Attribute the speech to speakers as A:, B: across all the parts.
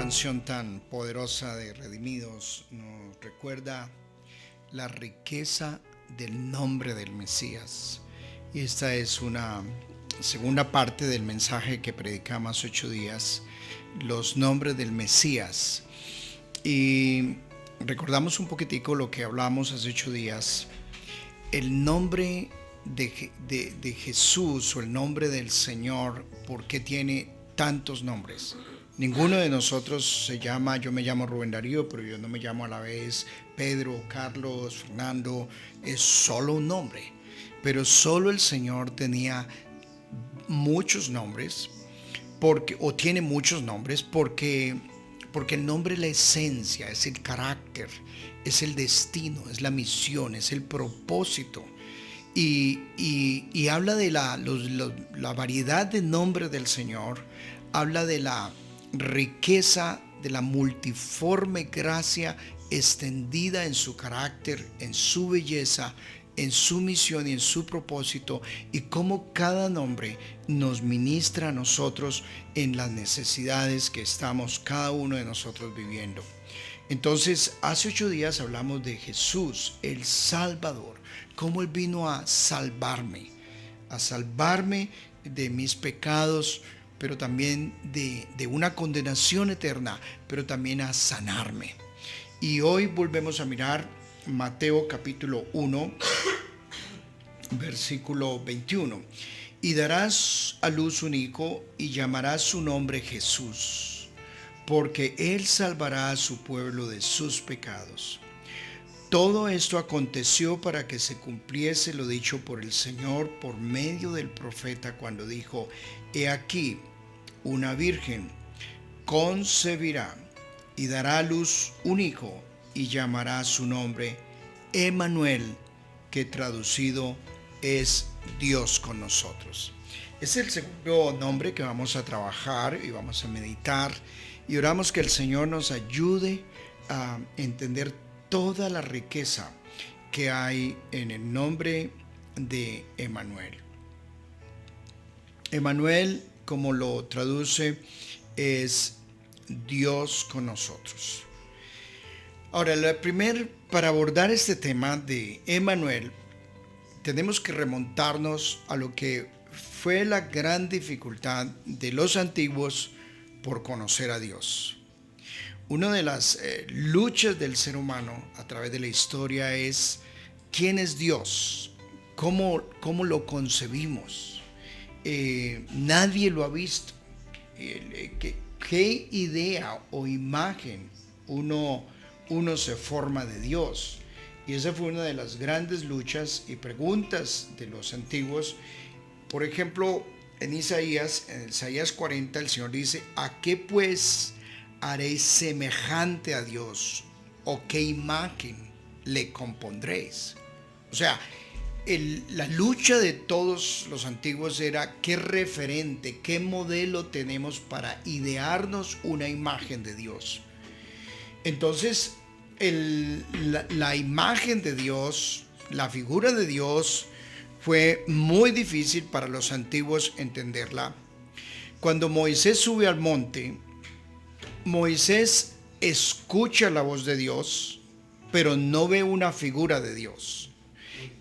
A: canción tan poderosa de Redimidos nos recuerda la riqueza del nombre del Mesías. Y esta es una segunda parte del mensaje que predicamos hace 8 días, los nombres del Mesías. Y recordamos un poquitico lo que hablamos hace 8 días. El nombre de Jesús o el nombre del Señor, ¿por qué tiene tantos nombres? Ninguno de nosotros se llama, yo me llamo Rubén Darío, pero yo no me llamo a la vez Pedro, Carlos, Fernando, es solo un nombre. Pero solo el Señor tenía muchos nombres, o tiene muchos nombres, porque el nombre es la esencia, es el carácter, es el destino, es la misión, es el propósito. Y habla de la variedad de nombres del Señor, habla de la riqueza, de la multiforme gracia extendida en su carácter, en su belleza, en su misión y en su propósito, y cómo cada nombre nos ministra a nosotros en las necesidades que estamos cada uno de nosotros viviendo. Entonces, hace 8 días hablamos de Jesús, el Salvador, cómo Él vino a salvarme de mis pecados, pero también de una condenación eterna, pero también a sanarme. Y hoy volvemos a mirar Mateo capítulo 1, versículo 21. Y darás a luz un hijo y llamarás su nombre Jesús, porque Él salvará a su pueblo de sus pecados. Todo esto aconteció para que se cumpliese lo dicho por el Señor por medio del profeta cuando dijo: He aquí, una virgen concebirá y dará a luz un hijo y llamará su nombre Emmanuel, que traducido es Dios con nosotros. Es el segundo nombre que vamos a trabajar y vamos a meditar, y oramos que el Señor nos ayude a entender toda la riqueza que hay en el nombre de Emmanuel. Emmanuel, como lo traduce, es Dios con nosotros. Ahora, para abordar este tema de Emmanuel, tenemos que remontarnos a lo que fue la gran dificultad de los antiguos por conocer a Dios. Una de las luchas del ser humano a través de la historia es: ¿quién es Dios? ¿Cómo lo concebimos? Nadie lo ha visto. ¿Qué idea o imagen uno se forma de Dios? Y esa fue una de las grandes luchas y preguntas de los antiguos. Por ejemplo, en Isaías 40, el Señor dice: ¿a qué pues haréis semejante a Dios? ¿O qué imagen le compondréis? O sea, la lucha de todos los antiguos era qué referente, qué modelo tenemos para idearnos una imagen de Dios. Entonces, la imagen de Dios, la figura de Dios, fue muy difícil para los antiguos entenderla. Cuando Moisés sube al monte, Moisés escucha la voz de Dios, pero no ve una figura de Dios.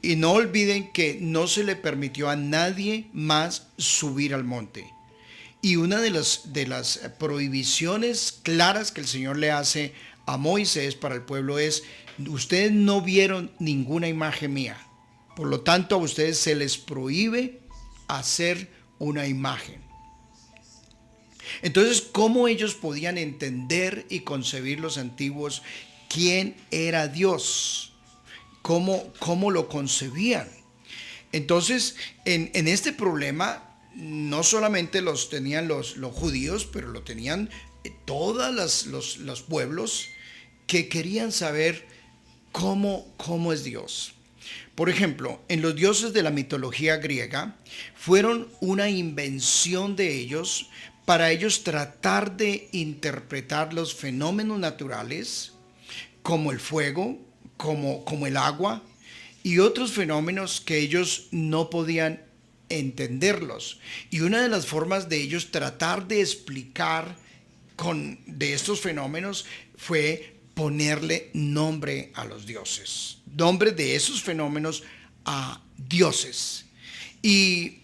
A: Y no olviden que no se le permitió a nadie más subir al monte. Y una de las prohibiciones claras que el Señor le hace a Moisés para el pueblo es: ustedes no vieron ninguna imagen mía, por lo tanto a ustedes se les prohíbe hacer una imagen. Entonces, ¿cómo ellos podían entender y concebir los antiguos quién era Dios? ¿Cómo lo concebían? Entonces, en este problema, no solamente los tenían los judíos, pero lo tenían todos los pueblos que querían saber cómo es Dios. Por ejemplo, en los dioses de la mitología griega, fueron una invención de ellos para ellos tratar de interpretar los fenómenos naturales, como el fuego, como el agua, y otros fenómenos que ellos no podían entenderlos. Y una de las formas de ellos tratar de explicar de estos fenómenos fue ponerle nombre a los dioses, nombre de esos fenómenos a dioses. Y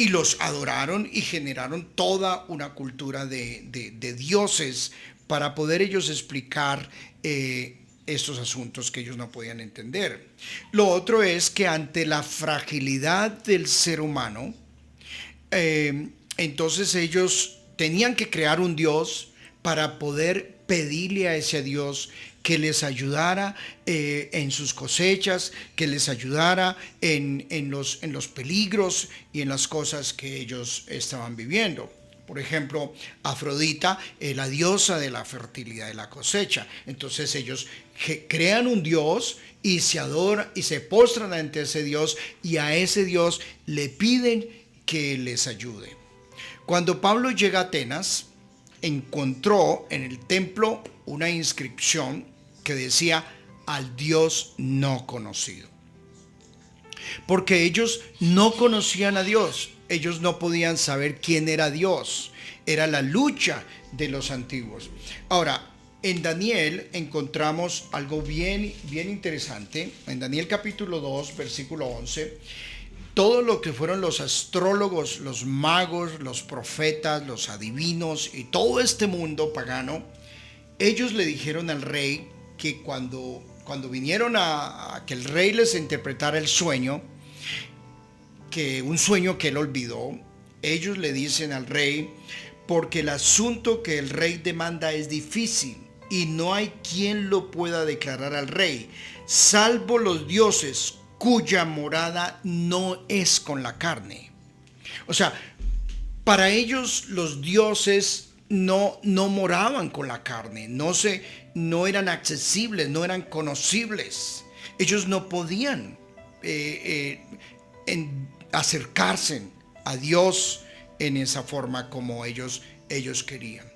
A: los adoraron y generaron toda una cultura de dioses para poder ellos explicar estos asuntos que ellos no podían entender. Lo otro es que ante la fragilidad del ser humano, entonces ellos tenían que crear un Dios para poder pedirle a ese Dios que les ayudara en sus cosechas, que les ayudara en los peligros y en las cosas que ellos estaban viviendo. Por ejemplo, Afrodita, la diosa de la fertilidad de la cosecha. Entonces ellos crean un Dios y se adoran y se postran ante ese Dios, y a ese Dios le piden que les ayude. Cuando Pablo llega a Atenas, encontró en el templo una inscripción que decía: al Dios no conocido. Porque ellos no conocían a Dios, ellos no podían saber quién era Dios. Era la lucha de los antiguos. Ahora, en Daniel encontramos algo bien interesante. En Daniel capítulo 2, versículo 11, todo lo que fueron los astrólogos, los magos, los profetas, los adivinos y todo este mundo pagano, ellos le dijeron al rey que cuando vinieron a que el rey les interpretara el sueño, que un sueño que él olvidó, ellos le dicen al rey: porque el asunto que el rey demanda es difícil y no hay quien lo pueda declarar al rey, salvo los dioses cuya morada no es con la carne. O sea, para ellos los dioses no moraban con la carne, no eran accesibles, no eran conocibles. Ellos no podían acercarse a Dios en esa forma como ellos querían.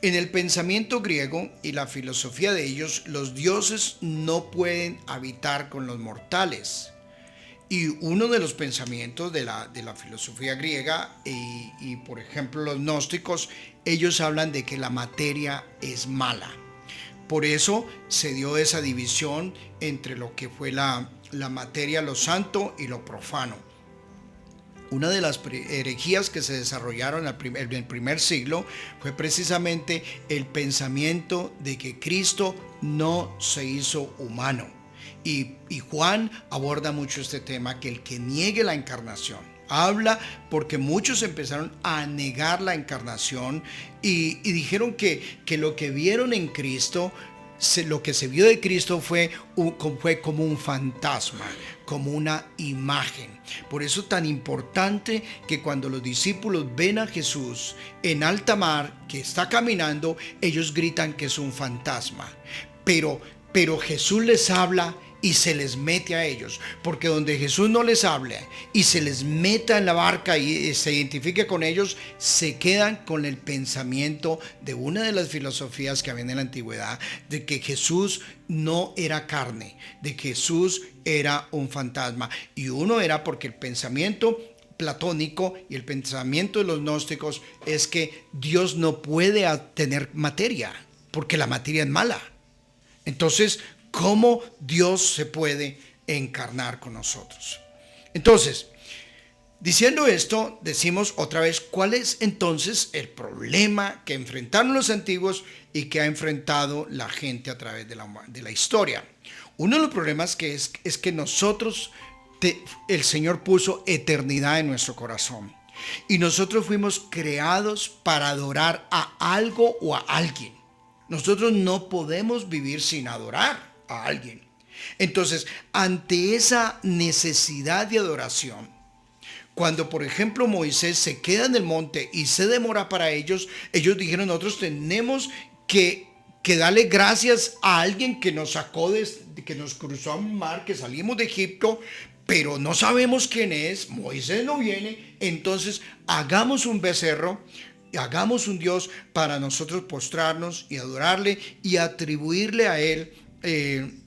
A: En el pensamiento griego y la filosofía de ellos, los dioses no pueden habitar con los mortales. Y uno de los pensamientos de la filosofía griega y por ejemplo los gnósticos, ellos hablan de que la materia es mala. Por eso se dio esa división entre lo que fue la materia, lo santo y lo profano. Una de las herejías que se desarrollaron en el primer siglo fue precisamente el pensamiento de que Cristo no se hizo humano. Y Juan aborda mucho este tema, que el que niegue la encarnación, habla porque muchos empezaron a negar la encarnación y dijeron que lo que vieron en Cristo, lo que se vio de Cristo fue como un fantasma, como una imagen. Por eso es tan importante que cuando los discípulos ven a Jesús en alta mar que está caminando, ellos gritan que es un fantasma. Pero Jesús les habla y se les mete a ellos, porque donde Jesús no les habla y se les meta en la barca y se identifique con ellos, se quedan con el pensamiento de una de las filosofías que había en la antigüedad, de que Jesús no era carne, de que Jesús era un fantasma. Y uno era porque el pensamiento platónico y el pensamiento de los gnósticos es que Dios no puede tener materia, porque la materia es mala. Entonces, ¿cómo Dios se puede encarnar con nosotros? Entonces, diciendo esto, decimos otra vez, ¿cuál es entonces el problema que enfrentaron los antiguos y que ha enfrentado la gente a través de la historia? Uno de los problemas que es que nosotros, el Señor puso eternidad en nuestro corazón. Y nosotros fuimos creados para adorar a algo o a alguien. Nosotros no podemos vivir sin adorar a alguien. Entonces, ante esa necesidad de adoración, cuando por ejemplo Moisés se queda en el monte y se demora para ellos dijeron: nosotros tenemos que darle gracias a alguien que nos sacó, que nos cruzó un mar, que salimos de Egipto, pero no sabemos quién es. Moisés no viene, entonces hagamos un becerro, hagamos un Dios para nosotros postrarnos y adorarle y atribuirle a él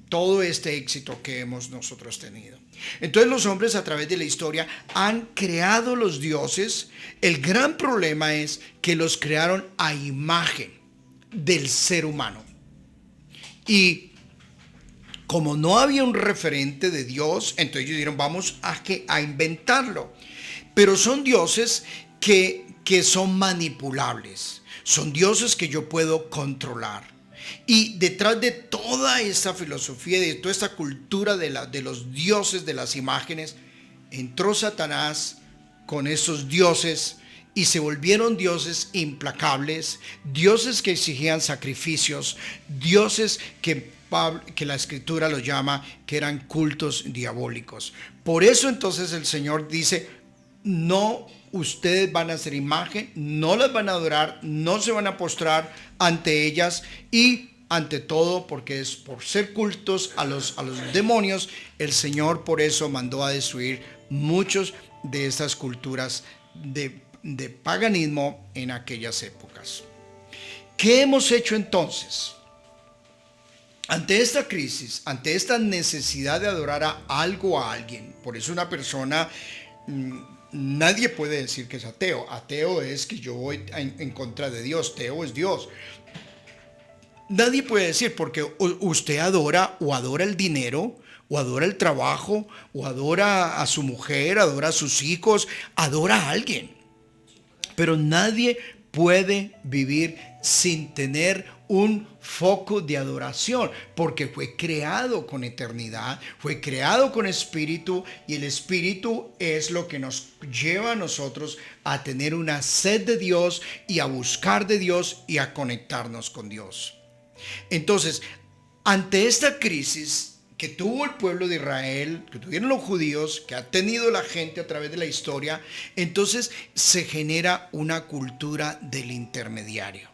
A: todo este éxito que hemos nosotros tenido. Entonces los hombres a través de la historia han creado los dioses. El gran problema es que los crearon a imagen. del ser humano. Y como no había un referente de Dios, entonces ellos dijeron, vamos a inventarlo. Pero son dioses que son manipulables. Son dioses que yo puedo controlar. Y detrás de toda esta filosofía, de toda esta cultura de los dioses, de las imágenes, entró Satanás con esos dioses y se volvieron dioses implacables, dioses que exigían sacrificios, dioses que la escritura los llama que eran cultos diabólicos. Por eso entonces el Señor dice, no, ustedes van a hacer imagen, no las van a adorar, no se van a postrar ante ellas, y ante todo, porque es por ser cultos a los demonios, el Señor por eso mandó a destruir muchos de estas culturas de paganismo en aquellas épocas. ¿Qué hemos hecho entonces? Ante esta crisis, ante esta necesidad de adorar a algo o a alguien, por eso una persona, nadie puede decir que es ateo. Ateo es que yo voy en contra de Dios. Teo es Dios. Nadie puede decir, porque usted adora o adora el dinero, o adora el trabajo, o adora a su mujer, adora a sus hijos, adora a alguien. Pero nadie puede vivir sin tener un foco de adoración, porque fue creado con eternidad, fue creado con espíritu, y el espíritu es lo que nos lleva a nosotros a tener una sed de Dios y a buscar de Dios y a conectarnos con Dios. Entonces, ante esta crisis que tuvo el pueblo de Israel, que tuvieron los judíos, que ha tenido la gente a través de la historia, entonces se genera una cultura del intermediario.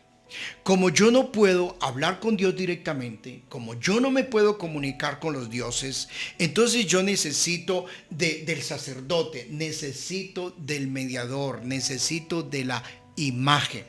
A: Como yo no puedo hablar con Dios directamente, como yo no me puedo comunicar con los dioses, entonces yo necesito del sacerdote, necesito del mediador, necesito de la imagen.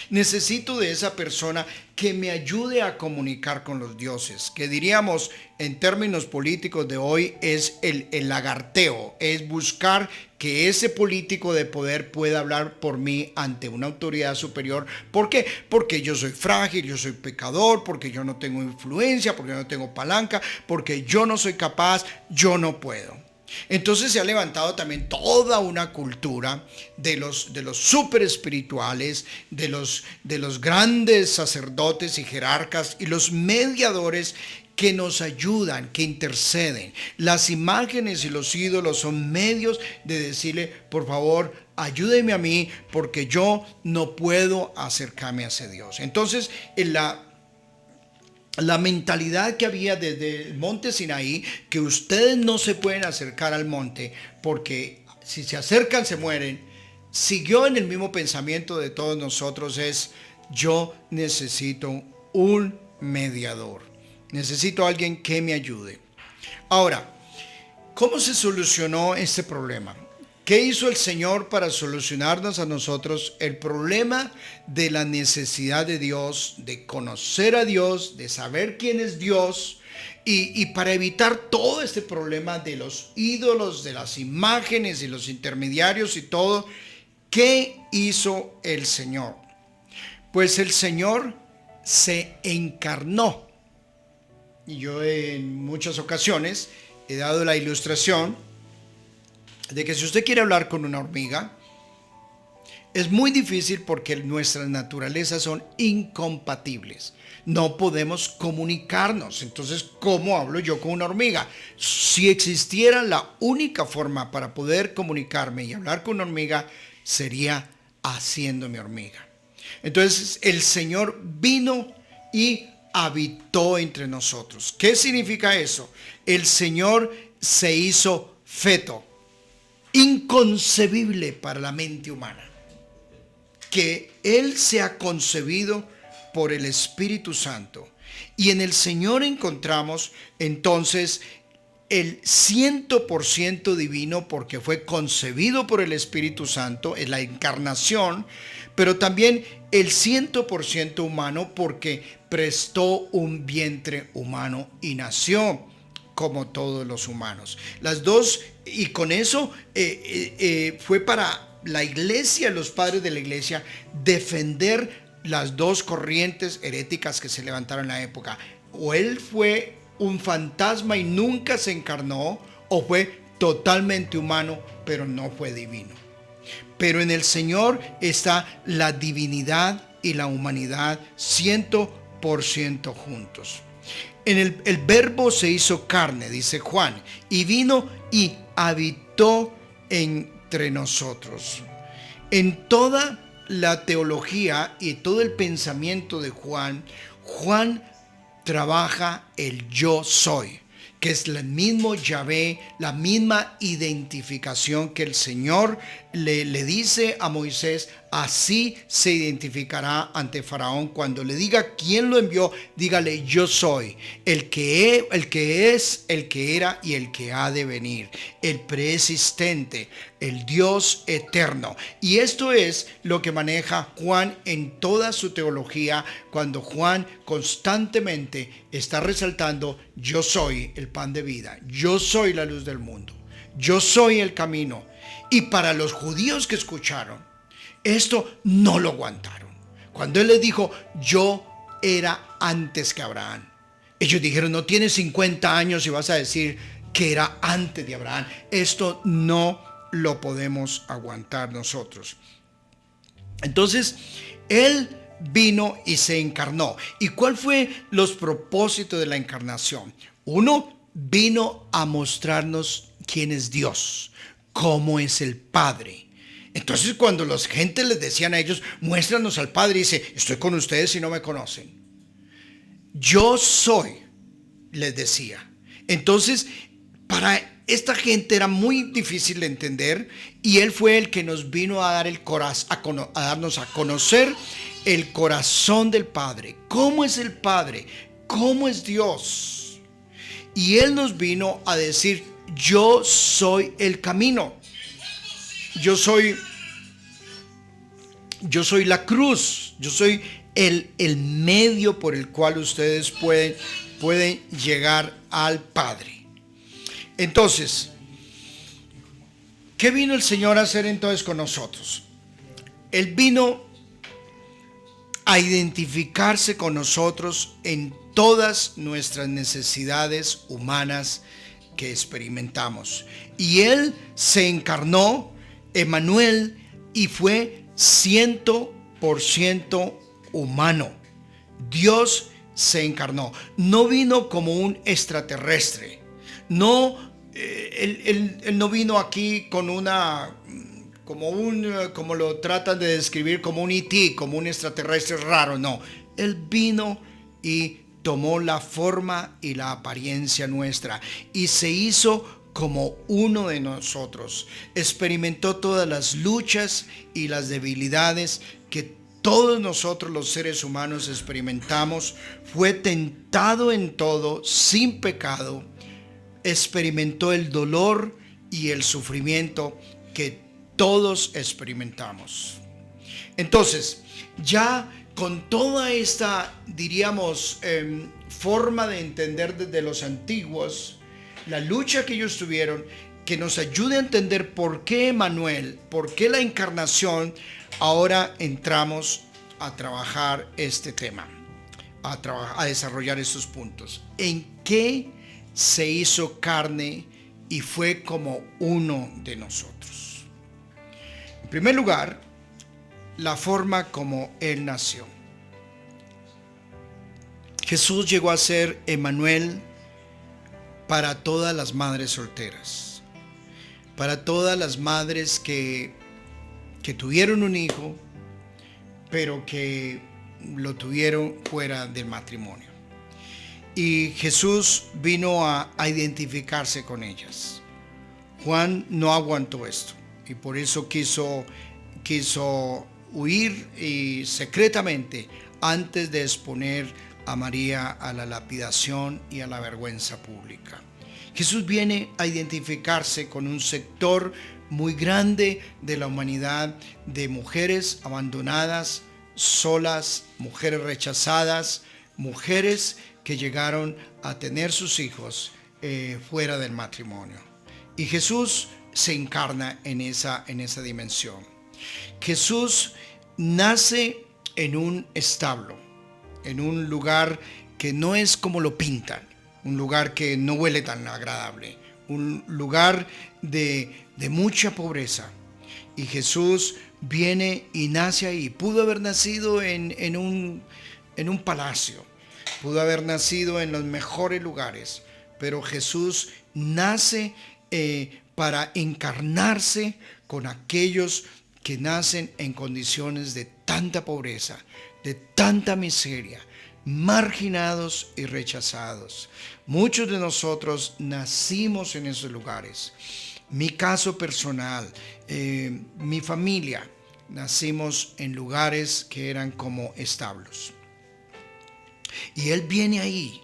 A: Necesito de esa persona que me ayude a comunicar con los dioses, que diríamos en términos políticos de hoy es el lagarteo, es buscar que ese político de poder pueda hablar por mí ante una autoridad superior. ¿Por qué? Porque yo soy frágil, yo soy pecador, porque yo no tengo influencia, porque yo no tengo palanca, porque yo no soy capaz, yo no puedo. Entonces se ha levantado también toda una cultura de los super espirituales, de los grandes sacerdotes y jerarcas y los mediadores que nos ayudan, que interceden. Las imágenes y los ídolos son medios de decirle, por favor, ayúdeme a mí, porque yo no puedo acercarme hacia Dios. Entonces, la mentalidad que había desde el monte Sinaí, que ustedes no se pueden acercar al monte porque si se acercan se mueren, siguió en el mismo pensamiento de todos nosotros, es yo necesito un mediador, necesito alguien que me ayude. Ahora, ¿cómo se solucionó este problema? ¿Qué hizo el Señor para solucionarnos a nosotros el problema de la necesidad de Dios, de conocer a Dios, de saber quién es Dios, y para evitar todo este problema de los ídolos, de las imágenes y los intermediarios y todo? ¿Qué hizo el Señor? Pues el Señor se encarnó. Y yo en muchas ocasiones he dado la ilustración de que si usted quiere hablar con una hormiga, es muy difícil porque nuestras naturalezas son incompatibles. No podemos comunicarnos. Entonces, ¿cómo hablo yo con una hormiga? Si existiera la única forma para poder comunicarme y hablar con una hormiga, sería haciéndome hormiga. Entonces, el Señor vino y habitó entre nosotros. ¿Qué significa eso? El Señor se hizo feto. Inconcebible para la mente humana que Él sea concebido por el Espíritu Santo, y en el Señor encontramos entonces el 100% divino, porque fue concebido por el Espíritu Santo en la encarnación, pero también el 100% humano, porque prestó un vientre humano y nació como todos los humanos. Las dos, y con eso fue para la iglesia, los padres de la iglesia, defender las dos corrientes heréticas que se levantaron en la época. O él fue un fantasma y nunca se encarnó, o fue totalmente humano, pero no fue divino. Pero en el Señor está la divinidad y la humanidad 100% juntos. El verbo se hizo carne, dice Juan, y vino y habitó entre nosotros. En toda la teología y todo el pensamiento de Juan, Juan trabaja el yo soy, que es el mismo Yahvé, la misma identificación que el Señor le dice a Moisés. Así se identificará ante Faraón cuando le diga quién lo envió. Dígale: yo soy el que es, el que era y el que ha de venir, el preexistente, el Dios eterno. Y esto es lo que maneja Juan en toda su teología, cuando Juan constantemente está resaltando: yo soy el pan de vida, yo soy la luz del mundo, yo soy el camino. Y para los judíos que escucharon esto, no lo aguantaron. Cuando él les dijo: yo era antes que Abraham, ellos dijeron: no tienes 50 años y vas a decir que era antes de Abraham. Esto no lo podemos aguantar nosotros. Entonces, él vino y se encarnó. ¿Y cuál fue los propósitos de la encarnación? Uno, vino a mostrarnos quién es Dios, cómo es el Padre. Entonces, cuando la gente les decían a ellos: muéstranos al Padre, dice: estoy con ustedes y no me conocen. Yo soy, les decía. Entonces, para esta gente era muy difícil de entender, y él fue el que nos vino a dar a darnos a conocer el corazón del Padre. ¿Cómo es el Padre? ¿Cómo es Dios? Y él nos vino a decir: yo soy el camino. Yo soy la cruz, yo soy el medio por el cual ustedes pueden llegar al Padre. Entonces, ¿qué vino el Señor a hacer entonces con nosotros? Él vino a identificarse con nosotros en todas nuestras necesidades humanas que experimentamos. Y Él se encarnó, Emmanuel, y fue 100% humano. Dios se encarnó. No vino como un extraterrestre. No, él no vino aquí con como lo tratan de describir, como un E.T., como un extraterrestre raro. No, Él vino y tomó la forma y la apariencia nuestra y se hizo como uno de nosotros. Experimentó todas las luchas y las debilidades que todos nosotros los seres humanos experimentamos. Fue tentado en todo, sin pecado. Experimentó el dolor y el sufrimiento que todos experimentamos. Entonces, ya con toda esta, diríamos, forma de entender desde los antiguos, la lucha que ellos tuvieron, que nos ayude a entender por qué Emmanuel, por qué la encarnación. Ahora entramos a trabajar este tema, a desarrollar estos puntos. ¿En qué se hizo carne y fue como uno de nosotros? En primer lugar, la forma como Él nació. Jesús llegó a ser Emmanuel para todas las madres solteras, para todas las madres que tuvieron un hijo, pero que lo tuvieron fuera del matrimonio. Y Jesús vino a identificarse con ellas. Juan no aguantó esto y por eso quiso huir y secretamente, antes de exponer a María a la lapidación y a la vergüenza pública. Jesús viene a identificarse con un sector muy grande de la humanidad, de mujeres abandonadas, solas, mujeres rechazadas, mujeres que llegaron a tener sus hijos fuera del matrimonio. Y Jesús se encarna en esa dimensión. Jesús nace en un establo, en un lugar que no es como lo pintan, un lugar que no huele tan agradable, un lugar de mucha pobreza. Y Jesús viene y nace ahí. Pudo haber nacido en un palacio, pudo haber nacido en los mejores lugares, pero Jesús nace para encarnarse con aquellos que nacen en condiciones de tanta pobreza, de tanta miseria, marginados y rechazados. Muchos de nosotros nacimos en esos lugares. Mi caso personal, mi familia, nacimos en lugares que eran como establos. Y Él viene ahí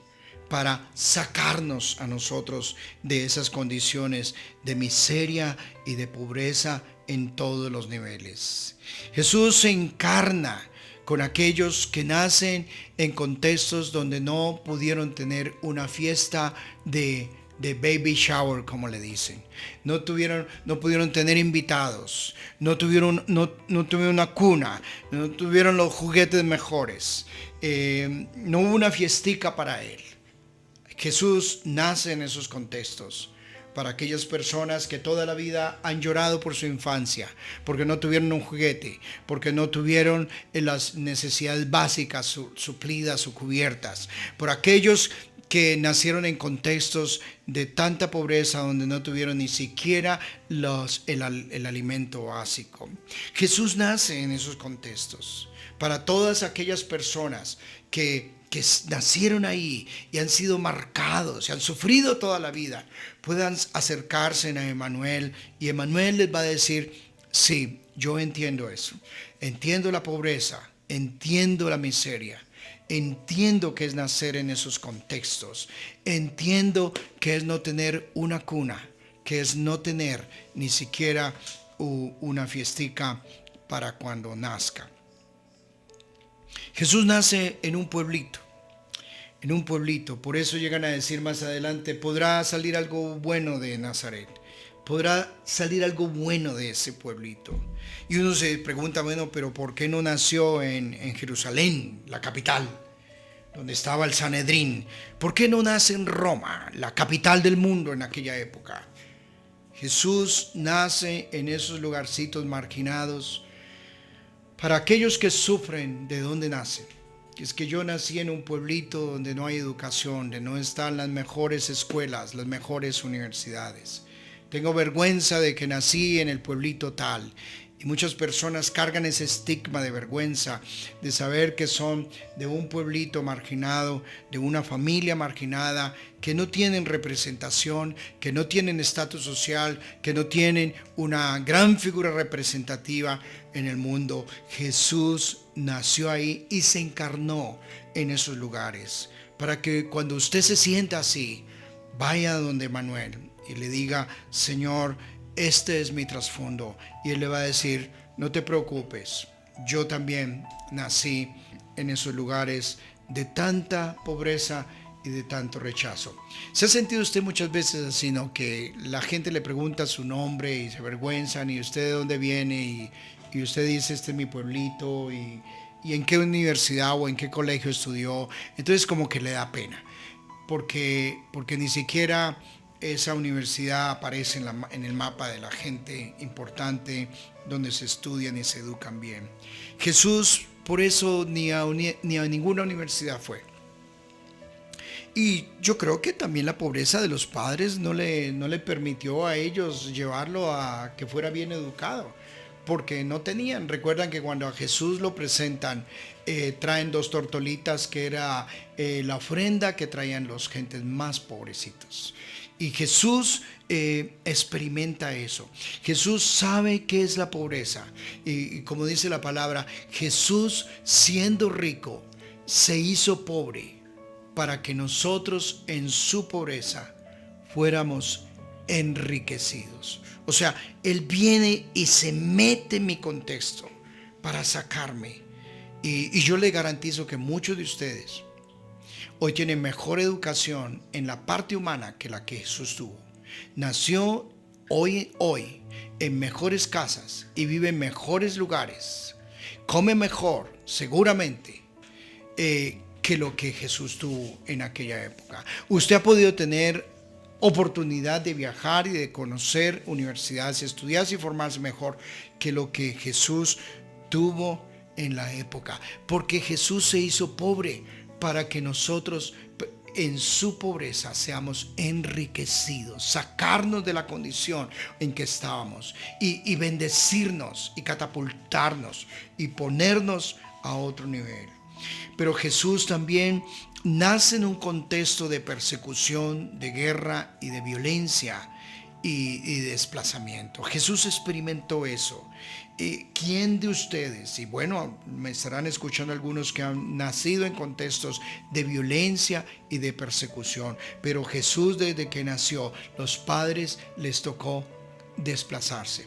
A: para sacarnos a nosotros de esas condiciones de miseria y de pobreza en todos los niveles. Jesús se encarna con aquellos que nacen en contextos donde no pudieron tener una fiesta de baby shower, como le dicen. No pudieron tener invitados, no tuvieron una cuna, no tuvieron los juguetes mejores, no hubo una fiestica para Él. Jesús nace en esos contextos para aquellas personas que toda la vida han llorado por su infancia, porque no tuvieron un juguete, porque no tuvieron las necesidades básicas suplidas o cubiertas, por aquellos que nacieron en contextos de tanta pobreza donde no tuvieron ni siquiera el alimento básico. Jesús nace en esos contextos para todas aquellas personas que nacieron ahí y han sido marcados y han sufrido toda la vida, puedan acercarse a Emmanuel, y Emmanuel les va a decir: sí, yo entiendo eso, entiendo la pobreza, entiendo la miseria, entiendo que es nacer en esos contextos, entiendo que es no tener una cuna, que es no tener ni siquiera una fiestica para cuando nazca. Jesús nace en un pueblito, por eso llegan a decir más adelante: podrá salir algo bueno de Nazaret, podrá salir algo bueno de ese pueblito. Y uno se pregunta, bueno, pero ¿por qué no nació en Jerusalén, la capital, donde estaba el Sanedrín? ¿Por qué no nace en Roma, la capital del mundo en aquella época? Jesús nace en esos lugarcitos marginados para aquellos que sufren de dónde nacen. Es que yo nací en un pueblito donde no hay educación, donde no están las mejores escuelas, las mejores universidades. Tengo vergüenza de que nací en el pueblito tal. Y muchas personas cargan ese estigma de vergüenza, de saber que son de un pueblito marginado, de una familia marginada, que no tienen representación, que no tienen estatus social, que no tienen una gran figura representativa en el mundo. Jesús nació ahí y se encarnó en esos lugares, para que cuando usted se sienta así, vaya donde Manuel y le diga: Señor, este es mi trasfondo. Y Él le va a decir: no te preocupes, yo también nací en esos lugares de tanta pobreza y de tanto rechazo. ¿Se ha sentido usted muchas veces así, no? Que la gente le pregunta su nombre y se avergüenzan, y usted de dónde viene, y usted dice: este es mi pueblito, y en qué universidad o en qué colegio estudió. Entonces como que le da pena, porque ni siquiera esa universidad aparece en el mapa de la gente importante donde se estudian y se educan bien. Jesús por eso ni a ninguna universidad fue. Y yo creo que también la pobreza de los padres no le permitió a ellos llevarlo a que fuera bien educado, porque no tenían. Recuerdan que cuando a Jesús lo presentan, traen 2 tortolitas, que era la ofrenda que traían los gentes más pobrecitos. Y Jesús experimenta eso. Jesús sabe qué es la pobreza. Y como dice la palabra, Jesús, siendo rico, se hizo pobre para que nosotros en su pobreza fuéramos enriquecidos. O sea, Él viene y se mete en mi contexto para sacarme. Y yo le garantizo que muchos de ustedes hoy tienen mejor educación en la parte humana que la que Jesús tuvo. Nació hoy en mejores casas y vive en mejores lugares. Come mejor, seguramente, que lo que Jesús tuvo en aquella época. Usted ha podido tener oportunidad de viajar y de conocer universidades, estudiar y formarse mejor que lo que Jesús tuvo en la época, porque Jesús se hizo pobre para que nosotros en su pobreza seamos enriquecidos, sacarnos de la condición en que estábamos y bendecirnos y catapultarnos y ponernos a otro nivel. Pero Jesús también nace en un contexto de persecución, de guerra y de violencia y desplazamiento. Jesús experimentó eso. ¿Quién de ustedes? Y bueno, me estarán escuchando algunos que han nacido en contextos de violencia y de persecución, pero Jesús, desde que nació, los padres les tocó desplazarse.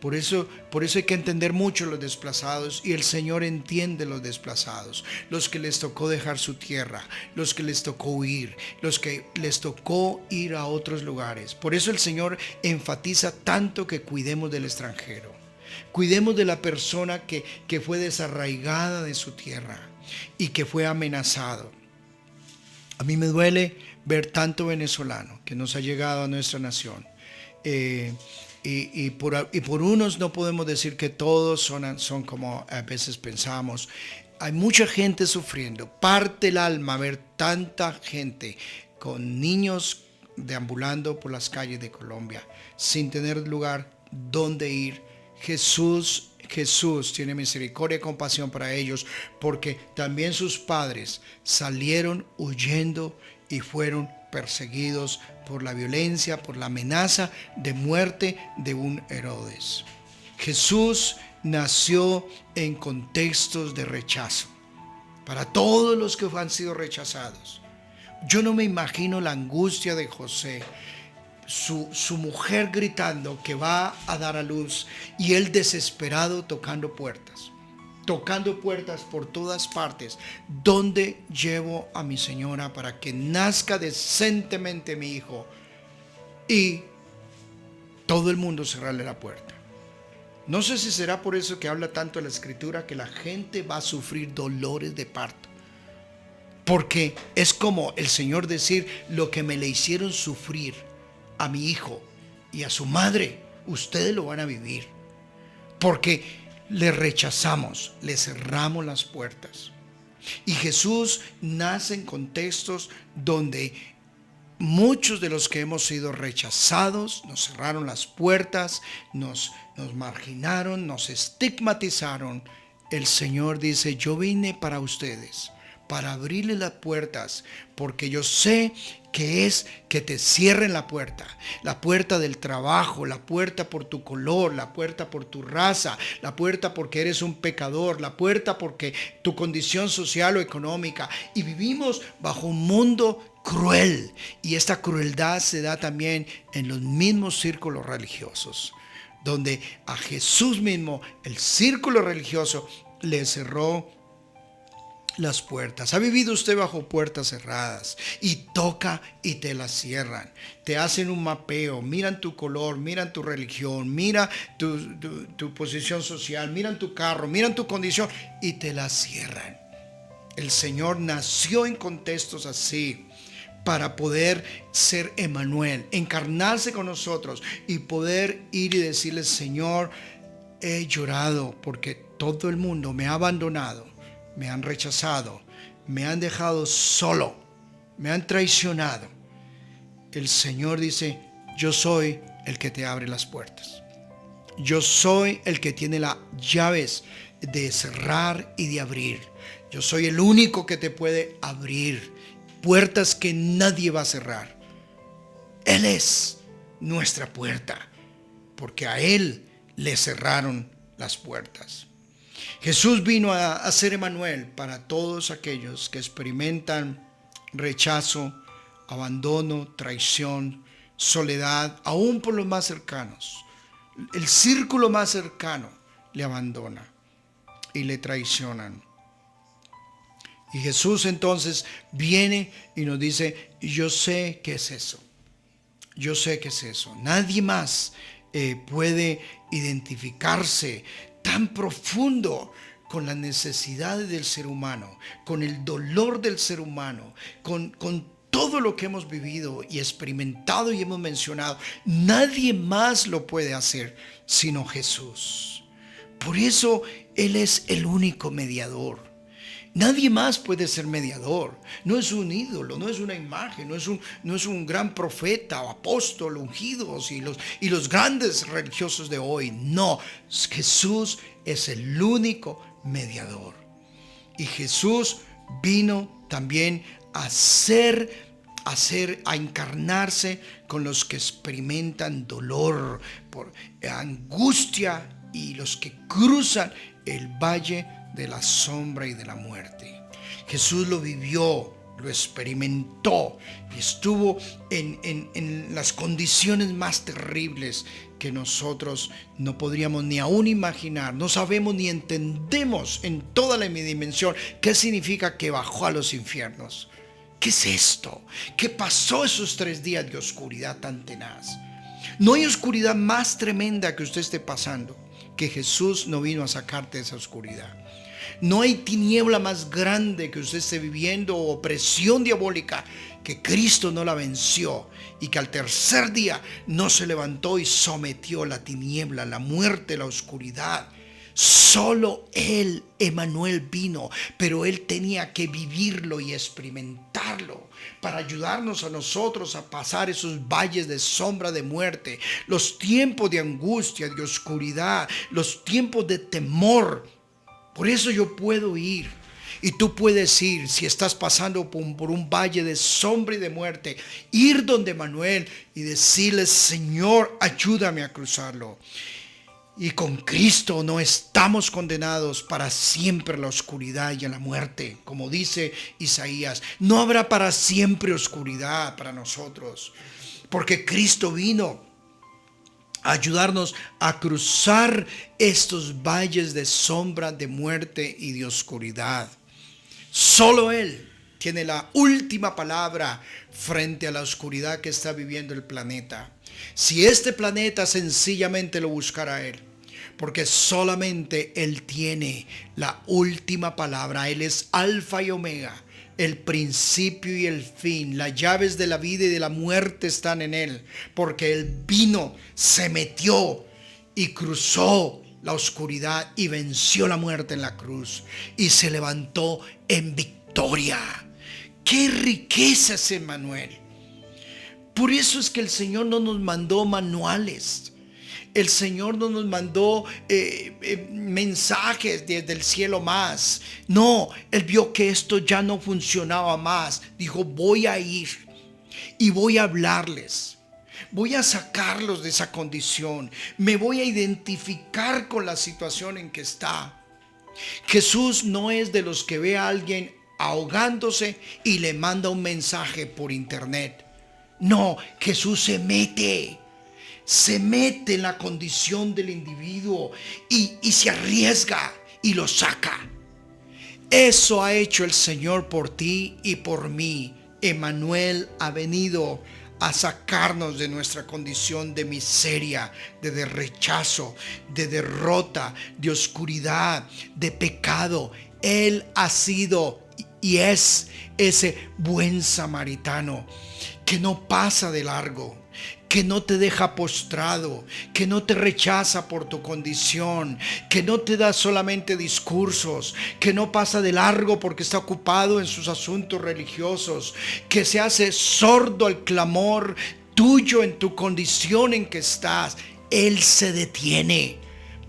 A: Por eso hay que entender mucho los desplazados, y el Señor entiende los desplazados, los que les tocó dejar su tierra, los que les tocó huir, los que les tocó ir a otros lugares. Por eso el Señor enfatiza tanto que cuidemos del extranjero, cuidemos de la persona que fue desarraigada de su tierra y que fue amenazado. A mí me duele ver tanto venezolano que nos ha llegado a nuestra nación. Y por unos no podemos decir que todos son como a veces pensamos. Hay mucha gente sufriendo. Parte el alma ver tanta gente con niños deambulando por las calles de Colombia sin tener lugar donde ir. Jesús tiene misericordia y compasión para ellos, porque también sus padres salieron huyendo y fueron perseguidos por la violencia, por la amenaza de muerte de un Herodes. Jesús nació en contextos de rechazo para todos los que han sido rechazados. Yo no me imagino la angustia de José, su mujer gritando que va a dar a luz y él desesperado tocando puertas por todas partes. ¿Dónde llevo a mi señora para que nazca decentemente mi hijo? Y todo el mundo cerrarle la puerta. No sé si será por eso que habla tanto la Escritura, que la gente va a sufrir dolores de parto. Porque es como el Señor decir: lo que me le hicieron sufrir a mi hijo y a su madre, ustedes lo van a vivir. Porque le rechazamos, le cerramos las puertas. Y Jesús nace en contextos donde muchos de los que hemos sido rechazados nos cerraron las puertas, nos marginaron, nos estigmatizaron. El Señor dice: yo vine para ustedes, para abrirle las puertas, porque yo sé que es que te cierren la puerta del trabajo, la puerta por tu color, la puerta por tu raza, la puerta porque eres un pecador, la puerta porque tu condición social o económica. Y vivimos bajo un mundo cruel, y esta crueldad se da también en los mismos círculos religiosos, donde a Jesús mismo el círculo religioso le cerró las puertas. ¿Ha vivido usted bajo puertas cerradas? Y toca y te las cierran. Te hacen un mapeo, miran tu color, miran tu religión, mira tu posición social, miran tu carro, miran tu condición y te las cierran. El Señor nació en contextos así para poder ser Emmanuel, encarnarse con nosotros y poder ir y decirle: Señor, he llorado porque todo el mundo me ha abandonado. Me han rechazado, me han dejado solo, me han traicionado. El Señor dice: yo soy el que te abre las puertas. Yo soy el que tiene las llaves de cerrar y de abrir. Yo soy el único que te puede abrir puertas que nadie va a cerrar. Él es nuestra puerta, porque a Él le cerraron las puertas. Jesús vino a ser Emmanuel para todos aquellos que experimentan rechazo, abandono, traición, soledad, aún por los más cercanos. El círculo más cercano le abandona y le traicionan. Y Jesús entonces viene y nos dice: yo sé qué es eso. Yo sé qué es eso. Nadie más puede identificarse tan profundo con las necesidades del ser humano, con el dolor del ser humano, con todo lo que hemos vivido y experimentado y hemos mencionado. Nadie más lo puede hacer sino Jesús. Por eso Él es el único mediador. Nadie más puede ser mediador. No es un ídolo, no es una imagen, no es un gran profeta o apóstol ungidos y los grandes religiosos de hoy. No, Jesús es el único mediador. Y Jesús vino también a encarnarse con los que experimentan dolor, por angustia y los que cruzan el valle de la sombra y de la muerte. Jesús lo vivió, lo experimentó y estuvo en las condiciones más terribles que nosotros no podríamos ni aún imaginar. No sabemos ni entendemos en toda la dimensión qué significa que bajó a los infiernos. ¿Qué es esto? ¿Qué pasó esos 3 días de oscuridad tan tenaz? No hay oscuridad más tremenda que usted esté pasando, que Jesús no vino a sacarte de esa oscuridad. No hay tiniebla más grande que usted esté viviendo, o opresión diabólica, que Cristo no la venció y que al tercer día no se levantó y sometió la tiniebla, la muerte, la oscuridad. Solo Él, Emmanuel, vino, pero Él tenía que vivirlo y experimentarlo para ayudarnos a nosotros a pasar esos valles de sombra de muerte, los tiempos de angustia, de oscuridad, los tiempos de temor. Por eso yo puedo ir y tú puedes ir. Si estás pasando por un valle de sombra y de muerte, ir donde Emmanuel y decirle: Señor, ayúdame a cruzarlo. Y con Cristo no estamos condenados para siempre a la oscuridad y a la muerte. Como dice Isaías, no habrá para siempre oscuridad para nosotros, porque Cristo vino a ayudarnos a cruzar estos valles de sombra, de muerte y de oscuridad. Solo Él tiene la última palabra frente a la oscuridad que está viviendo el planeta. Si este planeta sencillamente lo buscara a Él, porque solamente Él tiene la última palabra. Él es Alfa y Omega, el principio y el fin. Las llaves de la vida y de la muerte están en Él, porque Él vino, se metió y cruzó la oscuridad y venció la muerte en la cruz y se levantó en victoria. ¡Qué riqueza es Emmanuel! Por eso es que el Señor no nos mandó manuales. El Señor no nos mandó mensajes desde el cielo más. No, Él vio que esto ya no funcionaba más. Dijo: voy a ir y voy a hablarles. Voy a sacarlos de esa condición. Me voy a identificar con la situación en que está. Jesús no es de los que ve a alguien ahogándose y le manda un mensaje por internet. No, Jesús se mete en la condición del individuo y se arriesga y lo saca. Eso ha hecho el Señor por ti y por mí. Emmanuel ha venido a sacarnos de nuestra condición de miseria, de rechazo, de derrota, de oscuridad, de pecado. Él ha sido y es ese buen samaritano que no pasa de largo, que no te deja postrado, que no te rechaza por tu condición, que no te da solamente discursos, que no pasa de largo porque está ocupado en sus asuntos religiosos, que se hace sordo al clamor tuyo en tu condición en que estás. Él se detiene.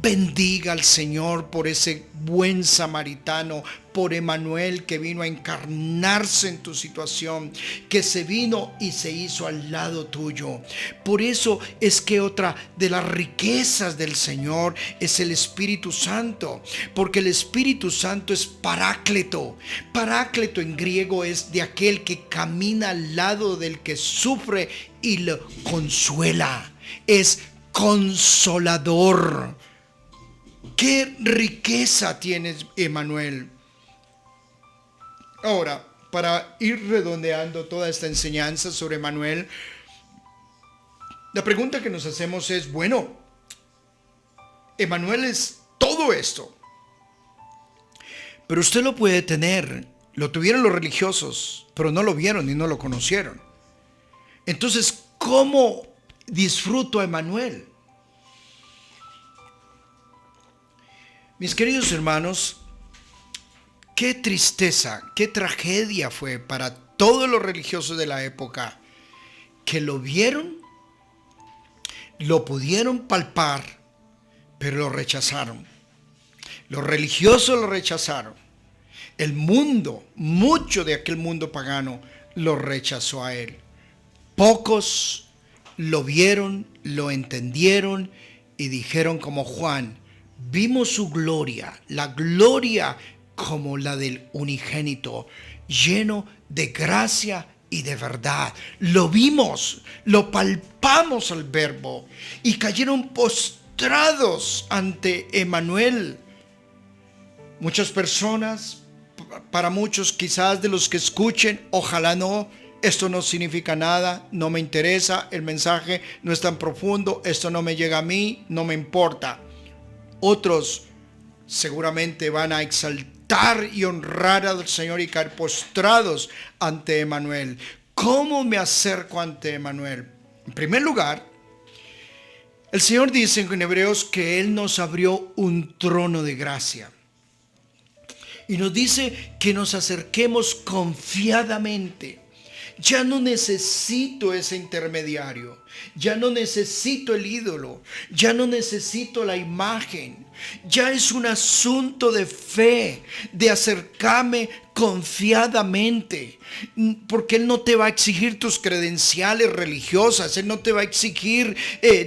A: Bendiga al Señor por ese buen samaritano, por Emmanuel, que vino a encarnarse en tu situación, que se vino y se hizo al lado tuyo. Por eso es que otra de las riquezas del Señor es el Espíritu Santo, porque el Espíritu Santo es paráclito. Paráclito en griego es de aquel que camina al lado del que sufre y lo consuela. Es consolador. ¡Qué riqueza tienes, Emmanuel! Ahora, para ir redondeando toda esta enseñanza sobre Emmanuel, la pregunta que nos hacemos es: bueno, Emmanuel es todo esto. Pero usted lo puede tener. Lo tuvieron los religiosos, pero no lo vieron y no lo conocieron. Entonces, ¿cómo disfruto a Emmanuel? Mis queridos hermanos, qué tristeza, qué tragedia fue para todos los religiosos de la época que lo vieron, lo pudieron palpar, pero lo rechazaron. Los religiosos lo rechazaron. El mundo, mucho de aquel mundo pagano, lo rechazó a él. Pocos lo vieron, lo entendieron y dijeron como Juan: vimos su gloria, la gloria como la del unigénito, lleno de gracia y de verdad. Lo vimos, lo palpamos al Verbo y cayeron postrados ante Emmanuel. Muchas personas, para muchos quizás de los que escuchen, ojalá no, esto no significa nada, no me interesa, el mensaje no es tan profundo, esto no me llega a mí, no me importa. Otros seguramente van a exaltar y honrar al Señor y caer postrados ante Emmanuel. ¿Cómo me acerco ante Emmanuel? En primer lugar, el Señor dice en Hebreos que Él nos abrió un trono de gracia. Y nos dice que nos acerquemos confiadamente. Ya no necesito ese intermediario. Ya no necesito el ídolo. Ya no necesito la imagen. Ya es un asunto de fe, de acercarme confiadamente. Porque Él no te va a exigir tus credenciales religiosas. Él no te va a exigir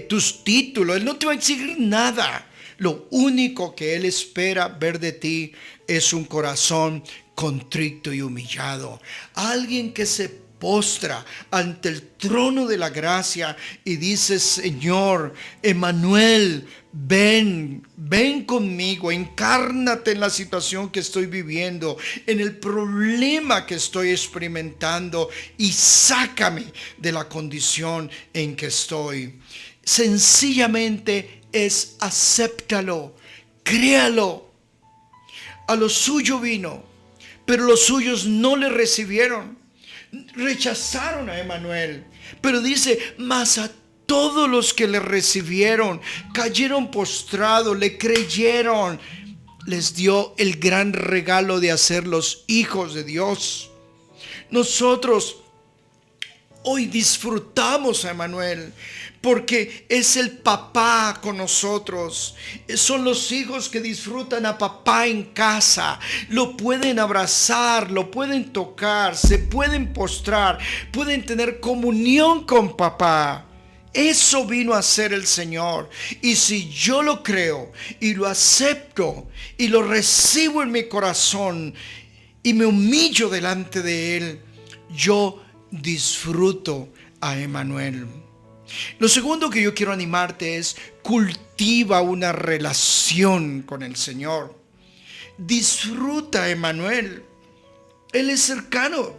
A: tus títulos. Él no te va a exigir nada. Lo único que Él espera ver de ti es un corazón contrito y humillado. Alguien que se postra ante el trono de la gracia y dice: Señor, Emmanuel, ven conmigo, encárnate en la situación que estoy viviendo, en el problema que estoy experimentando y sácame de la condición en que estoy. Sencillamente es acéptalo, créalo. A lo suyo vino, pero los suyos no le recibieron. Rechazaron a Emmanuel. Pero dice: mas a todos los que le recibieron, cayeron postrados, le creyeron, les dio el gran regalo de hacerlos hijos de Dios. Nosotros hoy disfrutamos a Emmanuel porque es el papá con nosotros. Son los hijos que disfrutan a papá en casa. Lo pueden abrazar, lo pueden tocar, se pueden postrar, pueden tener comunión con papá. Eso vino a ser el Señor. Y si yo lo creo y lo acepto y lo recibo en mi corazón y me humillo delante de Él, yo disfruto a Emmanuel. Lo segundo que yo quiero animarte es: cultiva una relación con el Señor. Disfruta a Emmanuel. Él es cercano.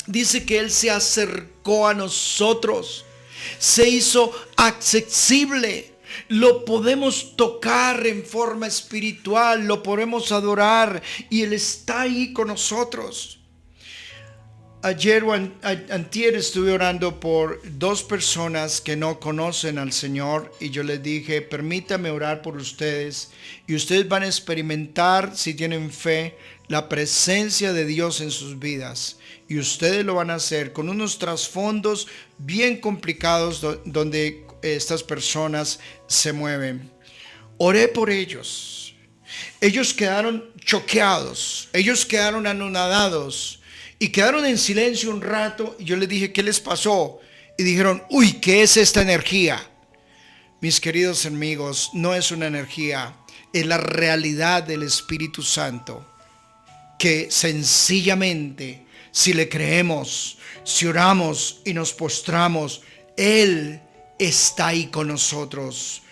A: Dice que Él se acercó a nosotros, se hizo accesible. Lo podemos tocar en forma espiritual, lo podemos adorar y Él está ahí con nosotros. Ayer o antier estuve orando por dos personas que no conocen al Señor y yo les dije: permítame orar por ustedes y ustedes van a experimentar, si tienen fe, la presencia de Dios en sus vidas. Y ustedes lo van a hacer con unos trasfondos bien complicados donde estas personas se mueven. Oré por ellos. Ellos quedaron choqueados. Ellos quedaron anonadados. Y quedaron en silencio un rato y yo les dije: ¿qué les pasó? Y dijeron: uy, ¿qué es esta energía? Mis queridos amigos, no es una energía, es la realidad del Espíritu Santo, que sencillamente, si le creemos, si oramos y nos postramos, Él está ahí con nosotros.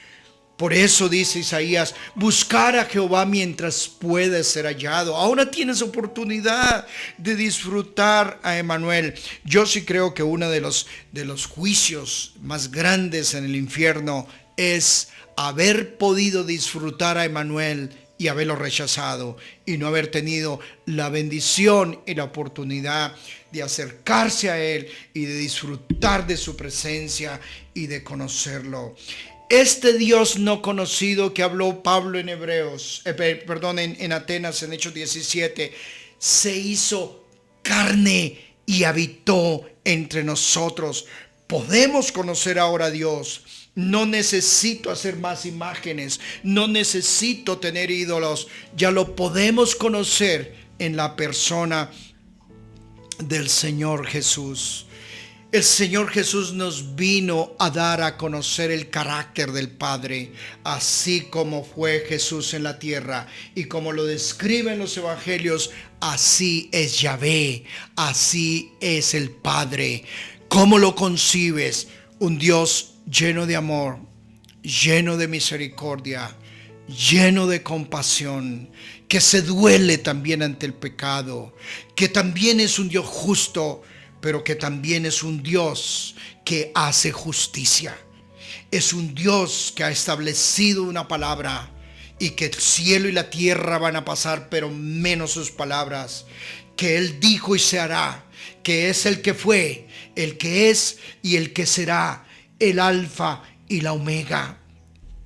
A: Por eso dice Isaías: buscar a Jehová mientras puede ser hallado. Ahora tienes oportunidad de disfrutar a Emmanuel. Yo sí creo que uno de los juicios más grandes en el infierno es haber podido disfrutar a Emmanuel y y haberlo rechazado y no haber tenido la bendición y la oportunidad de acercarse a Él y de disfrutar de su presencia y de conocerlo. Este Dios no conocido que habló Pablo en en Atenas, en Hechos 17, se hizo carne y habitó entre nosotros. Podemos conocer ahora a Dios. No necesito hacer más imágenes, no necesito tener ídolos. Ya lo podemos conocer en la persona del Señor Jesús. El Señor Jesús nos vino a dar a conocer el carácter del Padre, así como fue Jesús en la tierra y como lo describen los evangelios. Así es Yahvé, así es el Padre. ¿Cómo lo concibes? Un Dios lleno de amor, lleno de misericordia, lleno de compasión, que se duele también ante el pecado, que también es un Dios justo, pero que también es un Dios que hace justicia. Es un Dios que ha establecido una palabra y que el cielo y la tierra van a pasar, pero menos sus palabras. Que Él dijo y se hará, que es el que fue, el que es y el que será, el alfa y la omega.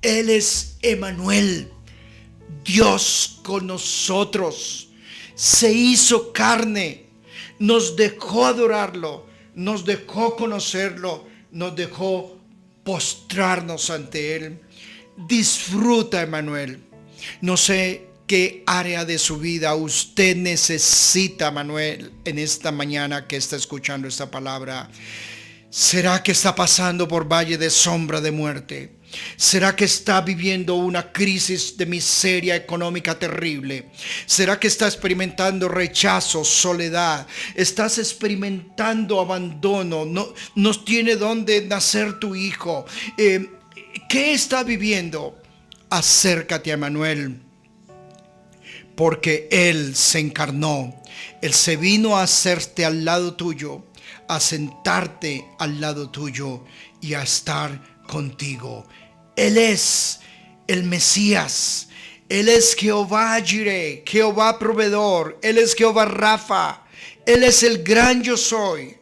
A: Él es Emmanuel, Dios con nosotros. Se hizo carne, nos dejó adorarlo, nos dejó conocerlo, nos dejó postrarnos ante Él. Disfruta, Emmanuel. No sé qué área de su vida usted necesita, Emmanuel, en esta mañana que está escuchando esta palabra. ¿Será que está pasando por valle de sombra de muerte? ¿Será que está viviendo una crisis de miseria económica terrible? ¿Será que está experimentando rechazo, soledad? ¿Estás experimentando abandono? No tiene dónde nacer tu hijo. ¿Qué está viviendo? Acércate a Emmanuel, porque Él se encarnó. Él se vino a hacerte al lado tuyo, a sentarte al lado tuyo y a estar contigo. Él es el Mesías. Él es Jehová Jireh, Jehová proveedor. Él es Jehová Rafa. Él es el gran yo soy,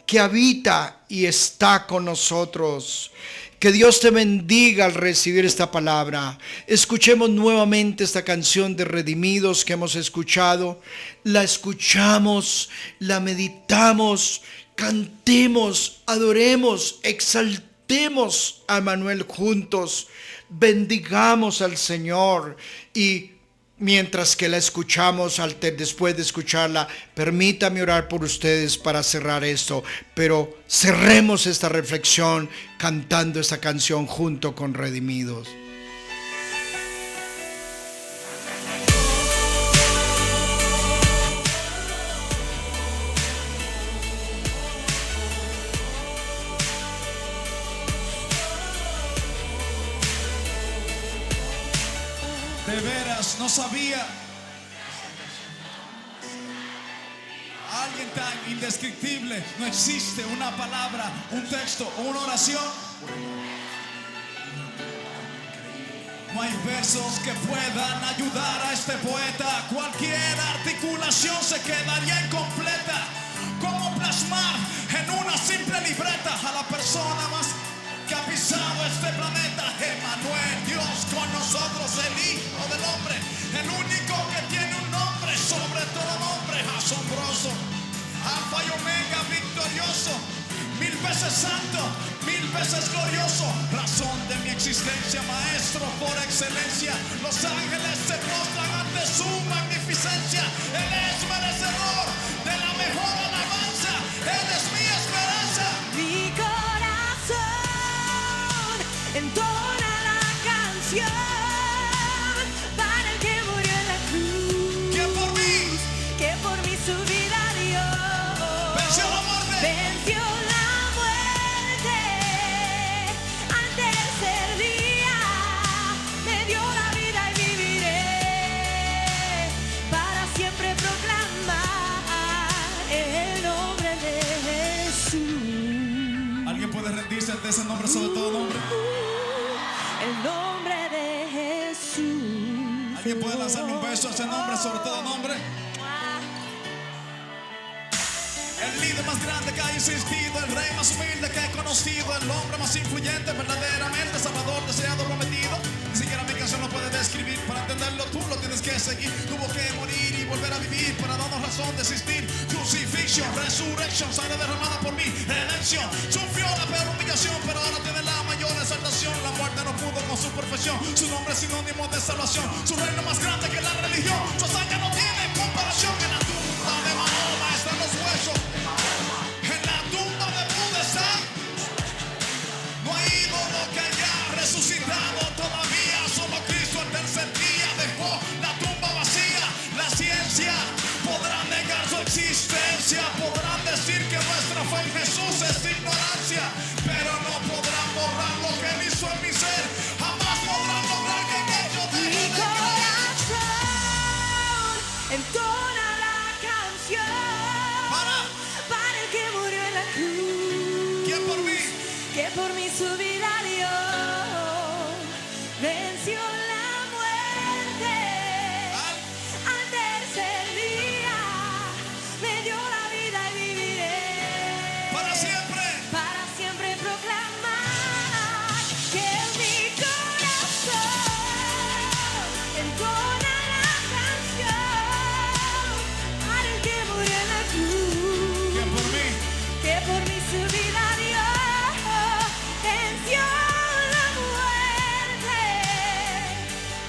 A: que habita y está con nosotros. Que Dios te bendiga al recibir esta palabra. Escuchemos nuevamente esta canción de Redimidos que hemos escuchado. La escuchamos, la meditamos, cantemos, adoremos, exaltemos a Emmanuel juntos. Bendigamos al Señor y mientras que la escuchamos, después de escucharla, permítame orar por ustedes para cerrar esto. Pero cerremos esta reflexión cantando esta canción junto con Redimidos.
B: De veras, no sabía. Alguien tan indescriptible. No existe una palabra, un texto o una oración. No hay versos que puedan ayudar a este poeta. Cualquier articulación se quedaría incompleta. ¿Cómo plasmar en una simple libreta a la persona más que ha pisado este planeta? Emmanuel, Dios con nosotros, el Hijo del Hombre, el único que tiene un nombre sobre todo nombre, asombroso, Alfa y Omega, victorioso, mil veces santo, mil veces glorioso, razón de mi existencia, maestro por excelencia. Los ángeles se postran ante su magnificencia. Él es merecedor de la mejor alabanza. Él es mi esperanza.
C: Mi corazón entona la canción para el que murió en la cruz, que por mí su vida dio.
B: Venció la muerte.
C: Venció la muerte al tercer día. Me dio la vida y viviré para siempre proclamar el nombre de Jesús.
B: ¿Alguien puede rendirse ante ese nombre sobre todo nombre?
C: El nombre de Jesús.
B: ¿Alguien puede lanzarle un beso a ese nombre, sobre todo nombre? El líder más grande que ha existido, el rey más humilde que he conocido, el hombre más influyente, verdaderamente salvador, deseado, prometido. Ni siquiera mi canción lo puede describir. Para entenderlo tú lo tienes que seguir. Tuvo que morir y volver a vivir para darnos razón de existir. Crucifixion, resurrection, sangre derramada por mí, redención. Sufrió la peor humillación, pero ahora tiene la mayor exaltación. La muerte no pudo con su perfección. Su nombre es sinónimo de salvación. Su reino más grande que la religión. Su hazaña no tiene comparación. En la tumba de Mahoma están los huesos. En la tumba de Buda está. No hay ídolo que haya resucitado todavía. Solo Cristo el tercer día dejó la tumba vacía. La ciencia podrá negar su existencia. Podrán decir que nuestra fe en Jesús es ignorancia. Pero no podrán borrar lo que él hizo en mi ser. Jamás podrán lograr que en ello deje
C: Mi
B: de creer.
C: corazón entona la canción para el que murió en la cruz,
B: ¿Quién por mí?
C: que por mí su vida dio, venció la muerte. Al tercer día me dio la vida y viviré
B: Para
C: siempre proclamar que mi corazón entona la canción para el que murió en la cruz,
B: ¿Quién por mí?
C: que por mí su vida dio, venció la muerte.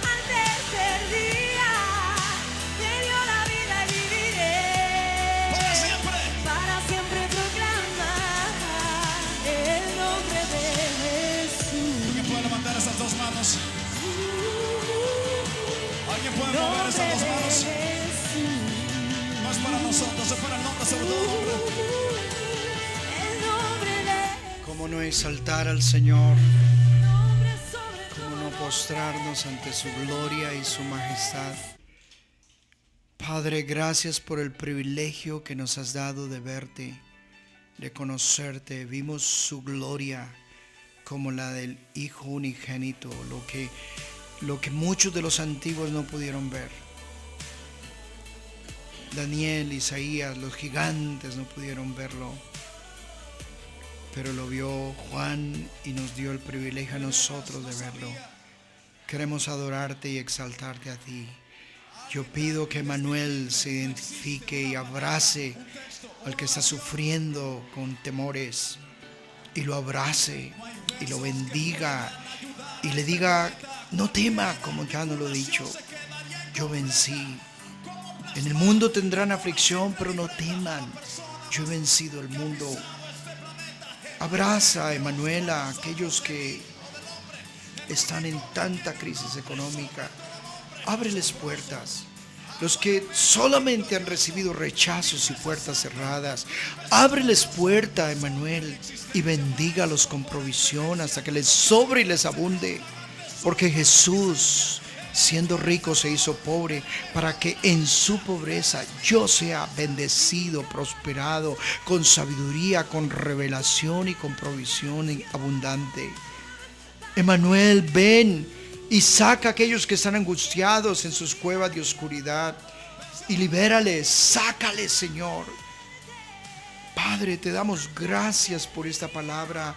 C: Al tercer día me dio la vida y viviré para siempre proclamar el nombre de Jesús.
B: ¿Alguien puede levantar esas dos manos? ¿Alguien puede mover
C: Nombre
B: esas dos manos?
C: de Jesús.
B: No es para nosotros, es para el nombre, sobre todo nombre.
C: El nombre de
A: ¿Cómo no exaltar al Señor?
C: nombre sobre
A: ¿Cómo no postrarnos ante su gloria y su majestad? Padre, gracias por el privilegio que nos has dado de verte, de conocerte. Vimos su gloria como la del Hijo unigénito, lo que muchos de los antiguos no pudieron ver. Daniel, Isaías, los gigantes no pudieron verlo, pero lo vio Juan y nos dio el privilegio a nosotros de verlo. Queremos adorarte y exaltarte a ti. Yo pido que Manuel se identifique y abrace al que está sufriendo con temores, y lo abrace y lo bendiga y le diga: no tema, como ya nos lo he dicho, yo vencí. En el mundo tendrán aflicción, pero no teman, yo he vencido el mundo. Abraza, Emanuela, a aquellos que están en tanta crisis económica. Ábreles puertas. Los que solamente han recibido rechazos y puertas cerradas, ábreles puerta, Emanuel, y bendígalos con provisión hasta que les sobre y les abunde. Porque Jesús, siendo rico, se hizo pobre para que en su pobreza yo sea bendecido, prosperado, con sabiduría, con revelación y con provisión abundante. Emanuel, ven y saca a aquellos que están angustiados en sus cuevas de oscuridad y libérales, sácales, Señor. Padre, te damos gracias por esta palabra,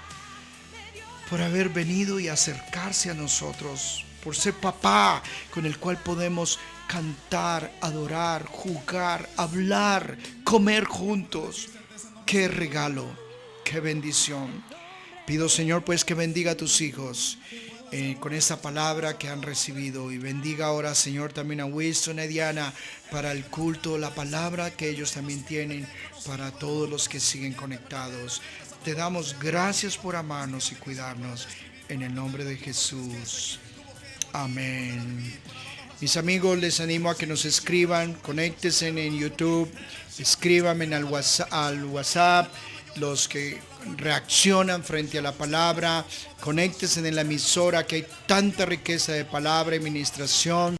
A: por haber venido y acercarse a nosotros, por ser papá con el cual podemos cantar, adorar, jugar, hablar, comer juntos. Qué regalo, qué bendición. Pido, Señor, pues que bendiga a tus hijos con esta palabra que han recibido, y bendiga ahora, Señor, también a Winston y a Diana para el culto, la palabra que ellos también tienen para todos los que siguen conectados. Te damos gracias por amarnos y cuidarnos, en el nombre de Jesús. Amén. Mis amigos, les animo a que nos escriban, conéctense en YouTube, escríbanme al WhatsApp, los que reaccionan frente a la palabra, conéctense en la emisora, que hay tanta riqueza de palabra y ministración.